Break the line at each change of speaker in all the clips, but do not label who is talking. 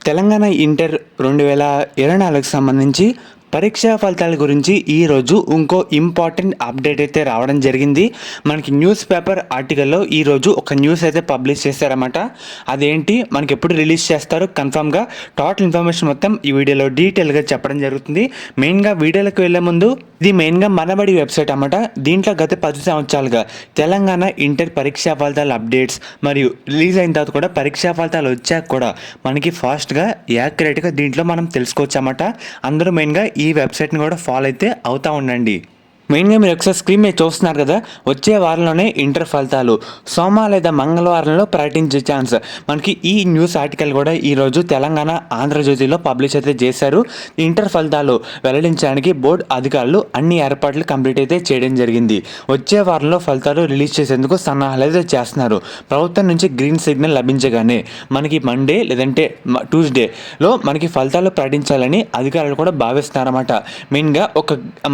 Telangana inter 2024కి సంబంధించి పరీక్షా ఫలితాల గురించి ఈరోజు ఇంకో ఇంపార్టెంట్ అప్డేట్ అయితే రావడం జరిగింది. మనకి న్యూస్ పేపర్ ఆర్టికల్లో ఈరోజు ఒక న్యూస్ అయితే పబ్లిష్ చేశారన్నమాట. అదేంటి, మనకి ఎప్పుడు రిలీజ్ చేస్తారు కన్ఫామ్గా టోటల్ ఇన్ఫర్మేషన్ మొత్తం ఈ వీడియోలో డీటెయిల్గా చెప్పడం జరుగుతుంది. మెయిన్గా వీడియోలకు వెళ్ళే ముందు ఇది మెయిన్గా మనబడి వెబ్సైట్ అన్నమాట. దీంట్లో గత 10 సంవత్సరాలుగా తెలంగాణ ఇంటర్ పరీక్షా ఫలితాల అప్డేట్స్ మరియు రిలీజ్ అయిన తర్వాత కూడా పరీక్షా ఫలితాలు వచ్చాక కూడా మనకి ఫాస్ట్గా యాక్యురేట్గా దీంట్లో మనం తెలుసుకోవచ్చు అన్నమాట. అందరూ మెయిన్గా ఈ వెబ్సైట్ని కూడా ఫాలో అయితే అవుతూ ఉండండి. మెయిన్గా మీరు ఒకసారి స్క్రీన్ మీద చూస్తున్నారు కదా, వచ్చే వారంలోనే ఇంటర్ ఫలితాలు సోమ లేదా మంగళవారంలో ప్రకటించే ఛాన్స్. మనకి ఈ న్యూస్ ఆర్టికల్ కూడా ఈరోజు తెలంగాణ ఆంధ్రజ్యోతిలో పబ్లిష్ అయితే చేశారు. ఇంటర్ ఫలితాలు వెల్లడించడానికి బోర్డు అధికారులు అన్ని ఏర్పాట్లు కంప్లీట్ అయితే చేయడం జరిగింది. వచ్చే వారంలో ఫలితాలు రిలీజ్ చేసేందుకు సన్నాహాలు అయితే చేస్తున్నారు. ప్రభుత్వం నుంచి గ్రీన్ సిగ్నల్ లభించగానే మనకి మండే లేదంటే ట్యూస్డేలో మనకి ఫలితాలు ప్రకటించాలని అధికారులు కూడా భావిస్తున్నారన్నమాట. మెయిన్గా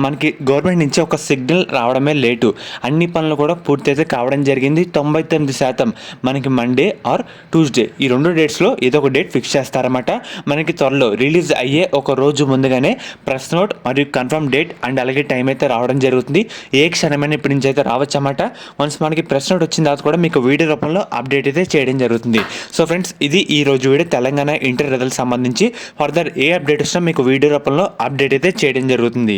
మనకి గవర్నమెంట్ నుంచి ఒక సిగ్నల్ రావడమే లేటు. అన్ని పనులు కూడా పూర్తి అయితే కావడం జరిగింది. 99% మనకి మండే ఆర్ ట్యూస్డే ఈ 2 డేట్స్లో ఏదో ఒక డేట్ ఫిక్స్ చేస్తారన్నమాట. మనకి త్వరలో రిలీజ్ అయ్యే ఒక రోజు ముందుగానే ప్రెస్ నోట్ మరియు కన్ఫర్మ్ డేట్ అండ్ అలాగే టైం అయితే రావడం జరుగుతుంది. ఏ క్షణమైనా ఇప్పటి నుంచి అయితే రావచ్చు అన్నమాట. వన్స్ మనకి ప్రెస్ నోట్ వచ్చిన తర్వాత కూడా మీకు వీడియో రూపంలో అప్డేట్ అయితే చేయడం జరుగుతుంది. సో ఫ్రెండ్స్, ఇది ఈ రోజు వీడియో తెలంగాణ ఇంటర్ రిజల్ట్ సంబంధించి. ఫర్దర్ ఏ అప్డేట్ వచ్చినా మీకు వీడియో రూపంలో అప్డేట్ అయితే చేయడం జరుగుతుంది.